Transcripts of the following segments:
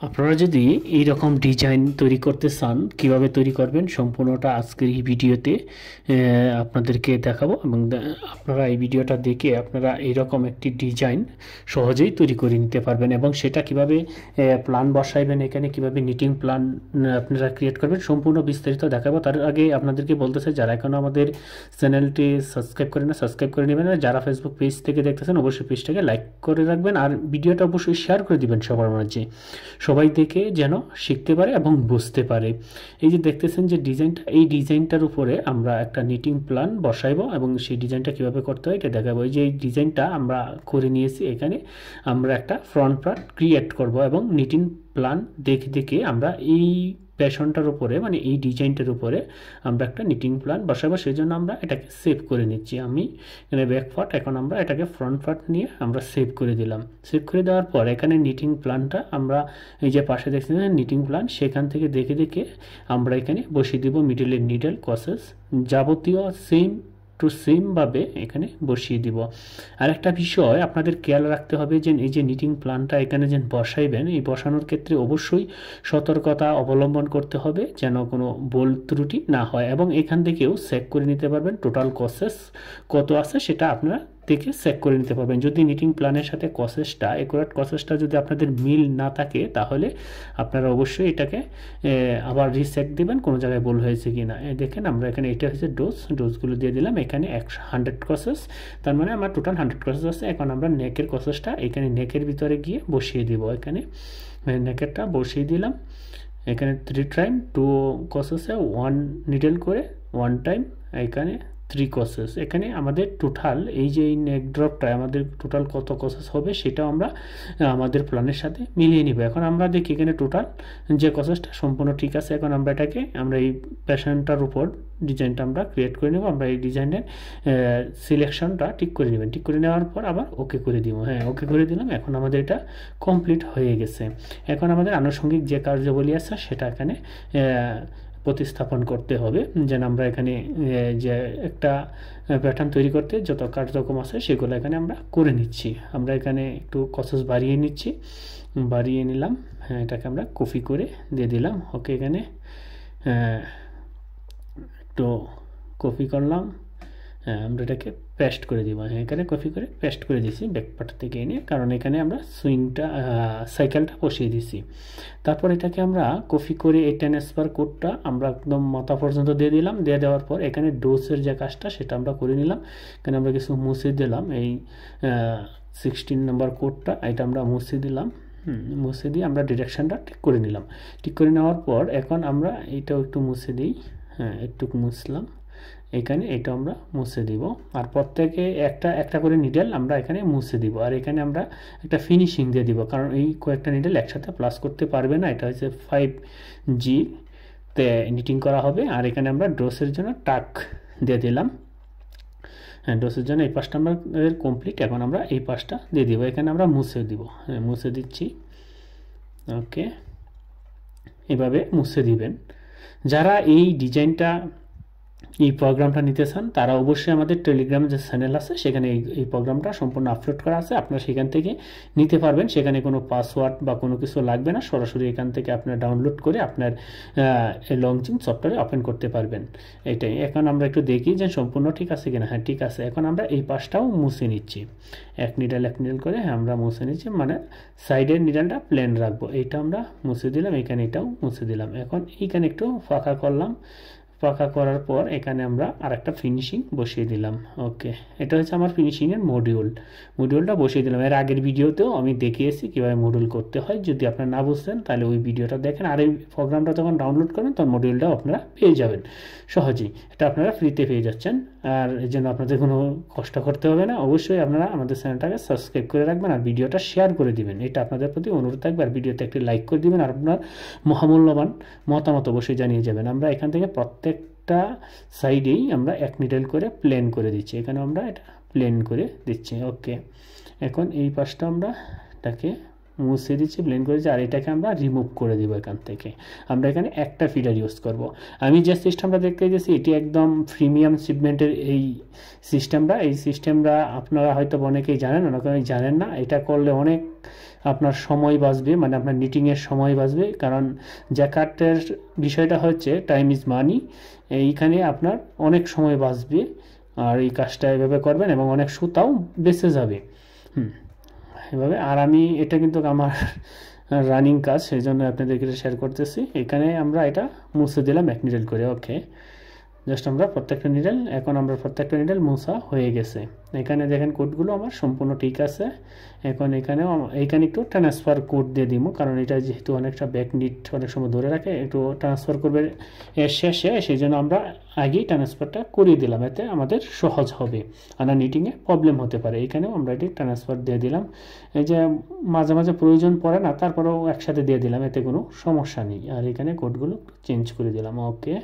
আপনারা যদি এই রকম ডিজাইন তৈরি করতে চান কিভাবে তৈরি করবেন সম্পূর্ণটা আজকের এই ভিডিওতে আপনাদেরকে দেখাবো এবং আপনারা এই ভিডিওটা দেখে আপনারা এই রকম একটি ডিজাইন সহজেই তৈরি করে নিতে পারবেন এবং সেটা কিভাবে প্ল্যান বসাইবেন এখানে কিভাবে নিটিং প্ল্যান আপনারা ক্রিয়েট করবেন সম্পূর্ণ বিস্তারিত দেখাবো। তার আগে আপনাদেরকে বলতে চাই যারা এখনও আমাদের চ্যানেলটি সাবস্ক্রাইব করেন না সাবস্ক্রাইব করে নেবেন, আর যারা ফেসবুক পেজ থেকে দেখতেছেন অবশ্যই পেজটাকে লাইক করে রাখবেন আর ভিডিওটা অবশ্যই শেয়ার করে দিবেন সবার মাঝে, সবাই দেখে যেন শিখতে পারে এবং বুঝতে পারে। এই যে দেখতেছেন যে ডিজাইনটা, এই ডিজাইনটার উপরে আমরা একটা নিটিং প্ল্যান বসাইবো এবং সেই ডিজাইনটা কিভাবে করতে হয় এটা দেখাবো। এই যে এই ডিজাইনটা আমরা করে নিয়েছি, এখানে আমরা একটা ফ্রন্ট পার্ট ক্রিয়েট করব এবং নিটিং প্ল্যান দেখে দেখে আমরা এই প্যাশনটার উপরে মানে এই ডিজাইনটার উপরে আমরা একটা নিটিং প্ল্যান বসাবো। সেই জন্য আমরা এটাকে সেভ করে নিচ্ছি। আমি এখানে ব্যাক পার্ট, এখন আমরা এটাকে ফ্রন্ট পার্ট নিয়ে আমরা সেভ করে দিলাম। সেভ করে দেওয়ার পর এখানে নিটিং প্ল্যানটা আমরা এই যে পাশে দেখছেন নিটিং প্ল্যান, সেখান থেকে দেখে দেখে আমরা এখানে বসিয়ে দিব মিডলের নিডল কসেস যাবতীয় সেম টু সেমভাবে এখানে বসিয়ে দিব। আর একটা বিষয় আপনাদের খেয়াল রাখতে হবে যে এই যে নিটিং প্ল্যানটা এখানে যেন বসাইবেন, এই বসানোর ক্ষেত্রে অবশ্যই সতর্কতা অবলম্বন করতে হবে যেন কোনো ভুল ত্রুটি না হয় এবং এখান থেকেও চেক করে নিতে পারবেন টোটাল কসেস কত আছে সেটা আপনারা দেখে চেক করে নিতে পারবেন। যদি নিটিং প্ল্যানের সাথে কসেসটা অ্যাকুরেট কসেসটা যদি আপনাদের মিল না থাকে তাহলে আপনারা অবশ্যই এটাকে আবার রিচেক দেবেন কোনো জায়গায় ভুল হয়েছে কি না। দেখেন আমরা এখানে এটা হচ্ছে ডোজগুলো দিয়ে দিলাম, এখানে 100 কসেস, তার মানে আমার টোটাল 100 কসেস আছে। এখন আমরা নেকের কসেসটা এখানে নেকের ভিতরে গিয়ে বসিয়ে দিব। এখানে নেকেরটা বসিয়ে দিলাম, এখানে 3 টাইম 2 কসেসে 1 নিডল করে 1 টাইম, এখানে 3 কসেস। এখানে আমাদের টোটাল এই যে নেক ড্রপটা আমাদের টোটাল কত কসেস হবে সেটাও আমরা আমাদের প্ল্যানের সাথে মিলিয়ে নিব। এখন আমরা দেখি এখানে টোটাল যে কসেসটা সম্পূর্ণ ঠিক আছে। এখন আমরা এটাকে আমরা এই প্যাশনটার উপর ডিজাইনটা আমরা ক্রিয়েট করে নেব। আমরা এই ডিজাইনের সিলেকশনটা ঠিক করে নেবেন, ঠিক করে নেওয়ার পর আবার ওকে করে দিব। হ্যাঁ, ওকে করে দিলাম। এখন আমাদের এটা কমপ্লিট হয়ে গেছে। এখন আমাদের আনুষঙ্গিক যে কার্যাবলী আছে সেটা এখানে প্রতিস্থাপন করতে হবে। যেন আমরা এখানে যে একটা প্যাটার্ন তৈরি করতে যত কার্যক্রম আছে সেগুলো এখানে আমরা করে নিচ্ছি। আমরা এখানে একটু কসেস বাড়িয়ে নিচ্ছি, বাড়িয়ে নিলাম। হ্যাঁ, এটাকে আমরা কপি করে দিয়ে দিলাম। ওকে, এখানে একটু কপি করলাম, আমরা এটাকে পেস্ট করে দিব। এখানে কপি করে পেস্ট করে দিয়েছি ব্যাকপার্ট থেকে এনে, কারণ এখানে আমরা সুইংটা সাইকেলটা বসিয়ে দিছি। তারপর এটাকে আমরা কপি করে এই ট্রান্সফার কোডটা আমরা একদম মাথা পর্যন্ত দিয়ে দিলাম। দিয়ে দেওয়ার পর এখানে ডোসের যে কাজটা সেটা আমরা করে নিলাম। এখানে আমরা কিছু মুছে দিলাম, এই 16 নম্বর কোডটা এটা আমরা মুছে দিলাম। মুছে দিয়ে আমরা ডিরেকশনটা ঠিক করে নিলাম। ঠিক করে নেওয়ার পর এখন আমরা এইটাও একটু মুছে দিই। হ্যাঁ, একটু মুছলাম, এখানে এটা আমরা মুছে দিব। আর প্রত্যেকে একটা একটা করে নিডেল আমরা এখানে মুছে দিব। আর এখানে আমরা একটা ফিনিশিং দিয়ে দিব, কারণ এই কয়েকটা নিডেল একসাথে প্লাস করতে পারবে না। এটা হচ্ছে 5G তে নিটিং করা হবে। আর এখানে আমরা ড্রসের জন্য টাক দিয়ে দিলাম। হ্যাঁ, ড্রসের জন্য এই পাশটা আমাদের কমপ্লিট। এখন আমরা এই পাশটা দিয়ে দিব, এখানে আমরা মুছে দিব। হ্যাঁ, মুছে দিচ্ছি। ওকে, এভাবে মুছে দিবেন। যারা এই ডিজাইনটা এই প্রোগ্রামটা নিতে চান তারা অবশ্যই আমাদের টেলিগ্রামে যে চ্যানেল আছে সেখানে এই প্রোগ্রামটা সম্পূর্ণ আপলোড করা আছে, আপনারা সেখান থেকে নিতে পারবেন। সেখানে কোনো পাসওয়ার্ড বা কোনো কিছু লাগবে না, সরাসরি এখান থেকে আপনারা ডাউনলোড করে আপনার লঞ্চিং সফটওয়্যারে ওপেন করতে পারবেন। এটাই। এখন আমরা একটু দেখি যে সম্পূর্ণ ঠিক আছে কিনা। হ্যাঁ, ঠিক আছে। এখন আমরা এই পাশটাও মুছে নিচ্ছি, এক নিডল করে আমরা মুছে নিচ্ছি, মানে সাইডের নিডলটা প্লেন রাখবো। এইটা আমরা মুছে দিলাম, এখানে এটাও মুছে দিলাম। এখন এইখানে একটু ফাঁকা করলাম, ফাঁকা করার পর এখানে আমরা আরেকটা ফিনিশিং বসিয়ে দিলাম। ওকে, এটা হচ্ছে আমার ফিনিশিংয়ের মডিউলটা বসিয়ে দিলাম। এর আগের ভিডিওতেও আমি দেখিয়েছি কীভাবে মডিউল করতে হয়। যদি আপনারা না বুঝতেন তাহলে ওই ভিডিওটা দেখেন। আর এই প্রোগ্রামটা যখন ডাউনলোড করবেন তখন মডিউলটাও আপনারা পেয়ে যাবেন সহজেই। এটা আপনারা ফ্রিতে পেয়ে যাচ্ছেন, আর এই জন্য আপনাদের কোনো কষ্ট করতে হবে না। অবশ্যই আপনারা আমাদের চ্যানেলটাকে সাবস্ক্রাইব করে রাখবেন আর ভিডিওটা শেয়ার করে দিবেন, এটা আপনাদের প্রতি অনুরোধ থাকবে। আর ভিডিওতে একটি লাইক করে দিবেন আর আপনার মহামূল্যবান মতামত অবশ্যই জানিয়ে যাবেন। আমরা এখান থেকে প্রত্যেকটা সাইডেই আমরা এক নিডল করে প্লেন করে দিচ্ছি। এখানে আমরা এটা প্লেন করে দিচ্ছি। ওকে, এখন এই পাশটা আমরা এটাকে মুছে দিচ্ছি, প্লেন করেছি। আর এটাকে আমরা রিমুভ করে দিব এখান থেকে। আমরা এখানে একটা ফিডার ইউজ করব। আমি যে সিস্টেমটা দেখতে গেছি এটি একদম প্রিমিয়াম সিগমেন্টের এই সিস্টেমটা আপনারা হয়তো অনেকেই জানেন, অনেকেই জানেন না। এটা করলে অনেক আপনার সময় বাঁচবে, মানে আপনার নিটিংয়ের সময় বাঁচবে। কারণ জ্যাকার্টের বিষয়টা হচ্ছে টাইম ইজ মানি, এইখানে আপনার অনেক সময় বাঁচবে আর এই কাজটা এভাবে করবেন এবং অনেক সুতাও বেঁচে যাবে। এভাবে। আর আমি এটা কিন্তু আমার রানিং কাজ, সেই জন্য আপনাদেরকে শেয়ার করতেছি। এখানে আমরা এটা মুছে দিলাম এক নিডেল করে। ওকে, জাস্ট আমরা প্রত্যেকটা নিডেল, এখন আমরা প্রত্যেকটা নিডেল মোছা হয়ে গেছে। এখানে দেখেন কোডগুলো আমার সম্পূর্ণ ঠিক আছে। এখন এইখানে একটু ট্রান্সফার কোড দিয়ে দিব, কারণ এটা যেহেতু অনেকটা ব্যাক নিট অনেক সময় ধরে রাখে, একটু ট্রান্সফার করবে এর শেষে, সেই জন্য আমরা আগেই ট্রান্সফারটা করিয়ে দিলাম, এতে আমাদের সহজ হবে, আর নিটিংয়ে প্রবলেম হতে পারে। এইখানেও আমরা এটি ট্রান্সফার দিয়ে দিলাম। এই যে মাঝে মাঝে প্রয়োজন পড়ে না, তারপরেও একসাথে দিয়ে দিলাম, এতে কোনো সমস্যা নেই। আর এখানে কোডগুলো চেঞ্জ করে দিলাম। ওকে,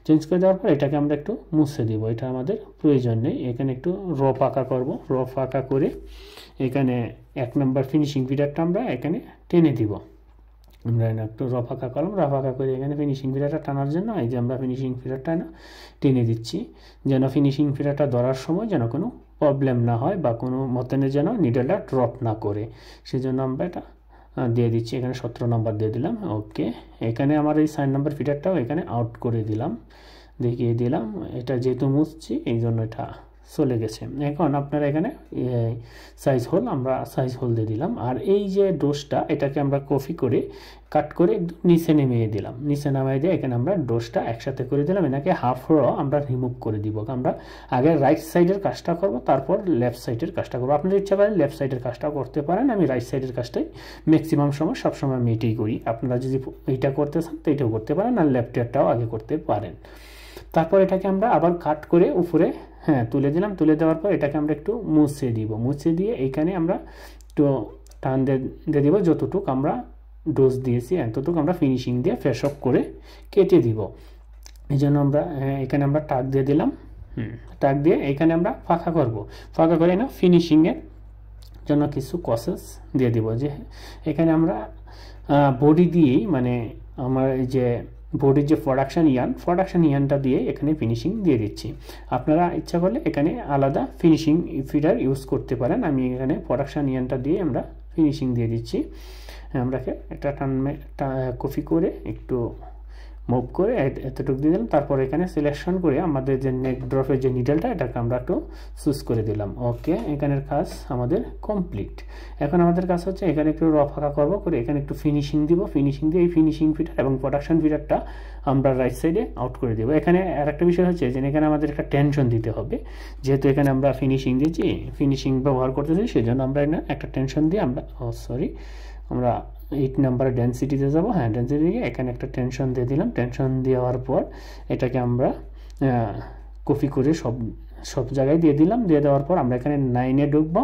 চেঞ্জ করে দেওয়ার পর এটাকে আমরা একটু মুছে দিব, এটা আমাদের প্রয়োজন নেই। এখানে একটু র ফাঁকা করব, র ফাঁকা করে এখানে 1 নম্বর ফিনিশিং ফিডারটা আমরা এখানে টেনে দিব। আমরা একটু র ফাঁকা করলাম, র ফাঁকা করে এখানে ফিনিশিং ফিডারটা টানার জন্য এই যে আমরা ফিনিশিং ফিডারটা টেনে দিচ্ছি, যেন ফিনিশিং ফিডারটা ধরার সময় যেন কোনো প্রবলেম না হয় বা কোনো মতনে যেন নিডলটা ড্রপ না করে, সেই জন্য আমরা এটা দিয়ে দিচ্ছি। এখানে 17 নম্বর দিয়ে দিলাম। ওকে, এখানে আমার এই 4 নম্বর ফিডারটাও এখানে আউট করে দিলাম, দেখিয়ে দিলাম। এটা যেহেতু মুছছি এই জন্য এটা চলে গেছে। এখন আপনারা এখানে সাইজ হোল, আমরা সাইজ হোল দিয়ে দিলাম। আর এই যে ডোজটা, এটাকে আমরা কপি করে কাট করে একদম নিচে নেমিয়ে দিলাম। নিচে নামিয়ে দিয়ে এখানে আমরা ডোজটা একসাথে করে দিলাম। এনাকে হাফ র আমরা রিমুভ করে দিব। আমরা আগে রাইট সাইডের কাজটা করব, তারপর লেফট সাইডের কাজটা করবো। আপনাদের ইচ্ছা করেন লেফট সাইডের কাজটা করতে পারেন, আমি রাইট সাইডের কাজটাই ম্যাক্সিমাম সময় সবসময় আমি এটাই করি। আপনারা যদি এইটা করতে চান তো এইটাও করতে পারেন, আর লেফটেরটাও আগে করতে পারেন। তারপর এটাকে আমরা আবার কাট করে উপরে তুলে দিলাম। তুলে দেওয়ার পর এটাকে আমরা একটু মুছে দিব। মুছে দিয়ে এইখানে আমরা একটু টান দিয়ে দিব, যতটুকু আমরা ডোজ দিয়েছি এতটুকু আমরা ফিনিশিং দিয়ে ফ্রেশ আপ করে কেটে দিব। এই জন্য আমরা এখানে আমরা টাক দিয়ে দিলাম। টাক দিয়ে এখানে আমরা ফাঁকা করব। ফাঁকা করে না ফিনিশিংয়ের জন্য কিছু কসেস দিয়ে দিব। যে এখানে আমরা বডি দিয়েই, মানে আমার এই যে বডির যে প্রোডাকশান ইয়ানটা দিয়ে এখানে ফিনিশিং দিয়ে দিচ্ছি। আপনারা ইচ্ছা করলে এখানে আলাদা ফিনিশিং ফিডার ইউজ করতে পারেন। আমি এখানে প্রোডাকশান ইয়ানটা দিয়ে আমরা ফিনিশিং দিয়ে দিচ্ছি। আমরাকে একটা কপি করে একটু মুভ করে এতটুকু দিয়ে দিলাম। তারপর এখানে সিলেকশন করে আমাদের যে নেক ড্রপের যে নিডলটা, এটাকে আমরা একটু চুজ করে দিলাম। ওকে, এখানের কাজ আমাদের কমপ্লিট। এখন আমাদের কাজ হচ্ছে এখানে একটু র ফাঁকা করবো, করে এখানে একটু ফিনিশিং দিব। ফিনিশিং দিয়ে এই ফিনিশিং ফিডার এবং প্রোডাকশন ফিডারটা আমরা রাইট সাইডে আউট করে দেবো। এখানে আরেকটা বিষয় হচ্ছে যে এখানে আমাদের একটা টেনশন দিতে হবে, যেহেতু এখানে আমরা ফিনিশিং দিয়েছি, ফিনিশিং ব্যবহার করতেছি, সেই জন্য আমরা একটা টেনশন দিয়ে আমরা আমরা 8 নম্বরে ডেন্সিটিতে যাব। ডেন্সিটি দিয়ে এখানে একটা টেনশন দিয়ে দিলাম। টেনশন দেওয়ার পর এটাকে আমরা কপি করে সব জায়গায় দিয়ে দিলাম। দিয়ে দেওয়ার পর আমরা এখানে 9-এ ঢুকবো।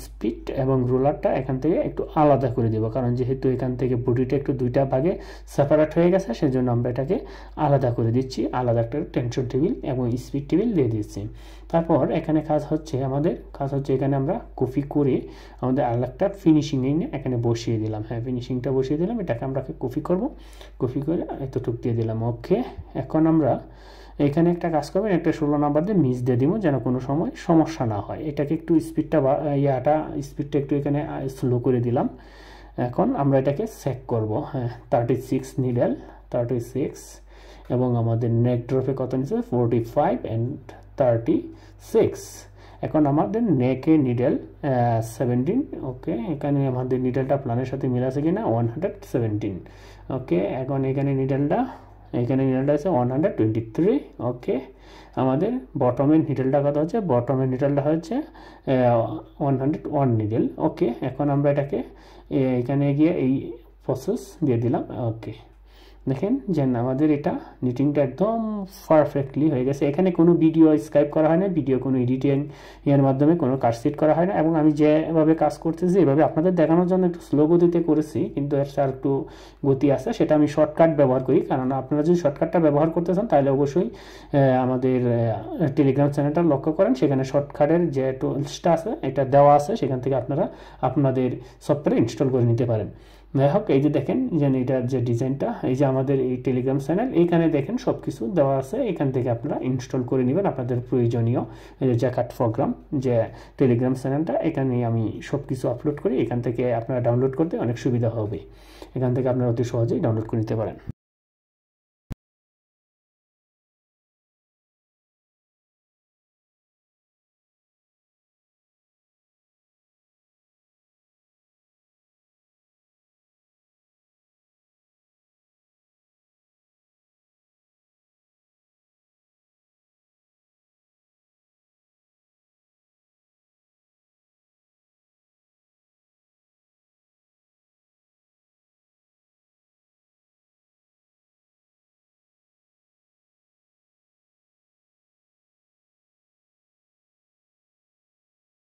স্পিড এবং রোলারটা এখান থেকে একটু আলাদা করে দেবো, কারণ যেহেতু এখান থেকে বডিটা একটু দুইটা ভাগে সেপারেট হয়ে গেছে, সেজন্য আমরা এটাকে আলাদা করে দিচ্ছি। আলাদা একটা টেনশন টেবিল এবং স্পিড টেবিল দিয়ে দিচ্ছি। তারপর এখানে আমাদের কাজ হচ্ছে এখানে আমরা কপি করে আমাদের আলাদা ফিনিশিং নিয়ে এখানে বসিয়ে দিলাম। ফিনিশিংটা বসিয়ে দিলাম। এটাকে আমরা কপি করব, কপি করে এতটুকু দিয়ে দিলাম। ওকে, এখন আমরা এখানে একটা কাজ করবেন, একটা 16 নাম্বার দিয়ে মিস দিয়ে দিব, যেন কোনো সময় সমস্যা না হয়। এটাকে একটু স্পিডটা একটু এখানে স্লো করে দিলাম। এখন আমরা এটাকে চেক করব। 36 নিডেল, 36, এবং আমাদের নেক ড্রপে কত নিচ্ছে 45 and 36। এখন আমাদের নেকে নিডেল 17। ওকে, এখানে আমাদের নিডেলটা প্ল্যানের সাথে মিল আছে কিনা 117। ওকে, এখন এখানে নিডেলটা আছে 123। ওকে, আমাদের বটমের নিডেলটা কত হচ্ছে? বটমের নিডেলটা হচ্ছে 101 নিডেল। ওকে, এখন আমরা এটাকে এখানে গিয়ে এই প্রসেস দিয়ে দিলাম। ওকে, দেখেন যে আমাদের এটা নিটিংটা একদম পারফেক্টলি হয়ে গেছে। এখানে কোনো ভিডিও স্ক্রাইব করা হয় না, ভিডিও কোনো এডিটিং এর মাধ্যমে কোনো কাটসিট করা হয় না। এবং আমি যেভাবে কাজ করতেছি এভাবে আপনাদের দেখানোর জন্য একটু স্লো গতিতে করেছি, কিন্তু এর আর একটু গতি আছে, সেটা আমি শর্টকাট ব্যবহার করি। কারণ আপনারা যদি শর্টকাটটা ব্যবহার করতে চান তাহলে অবশ্যই আমাদের টেলিগ্রাম চ্যানেলটা লক্ষ্য করেন, সেখানে শর্টকাটের যে টুলসটা আছে এটা দেওয়া আছে, সেখান থেকে আপনারা আপনাদের সফটওয়্যার ইনস্টল করে নিতে পারেন। যাই হোক, এই যে দেখেন যে এটার যে ডিজাইনটা, এই যে আমাদের এই টেলিগ্রাম চ্যানেল, এইখানে দেখেন সব কিছু দেওয়া আছে। এখান থেকে আপনারা ইনস্টল করে নেবেন আপনাদের প্রয়োজনীয় জ্যাকার্ড প্রোগ্রাম, যে টেলিগ্রাম চ্যানেলটা, এখানেই আমি সব কিছু আপলোড করি। এখান থেকে আপনারা ডাউনলোড করতে অনেক সুবিধা হবে। এখান থেকে আপনারা অতি সহজেই ডাউনলোড করে নিতে পারেন।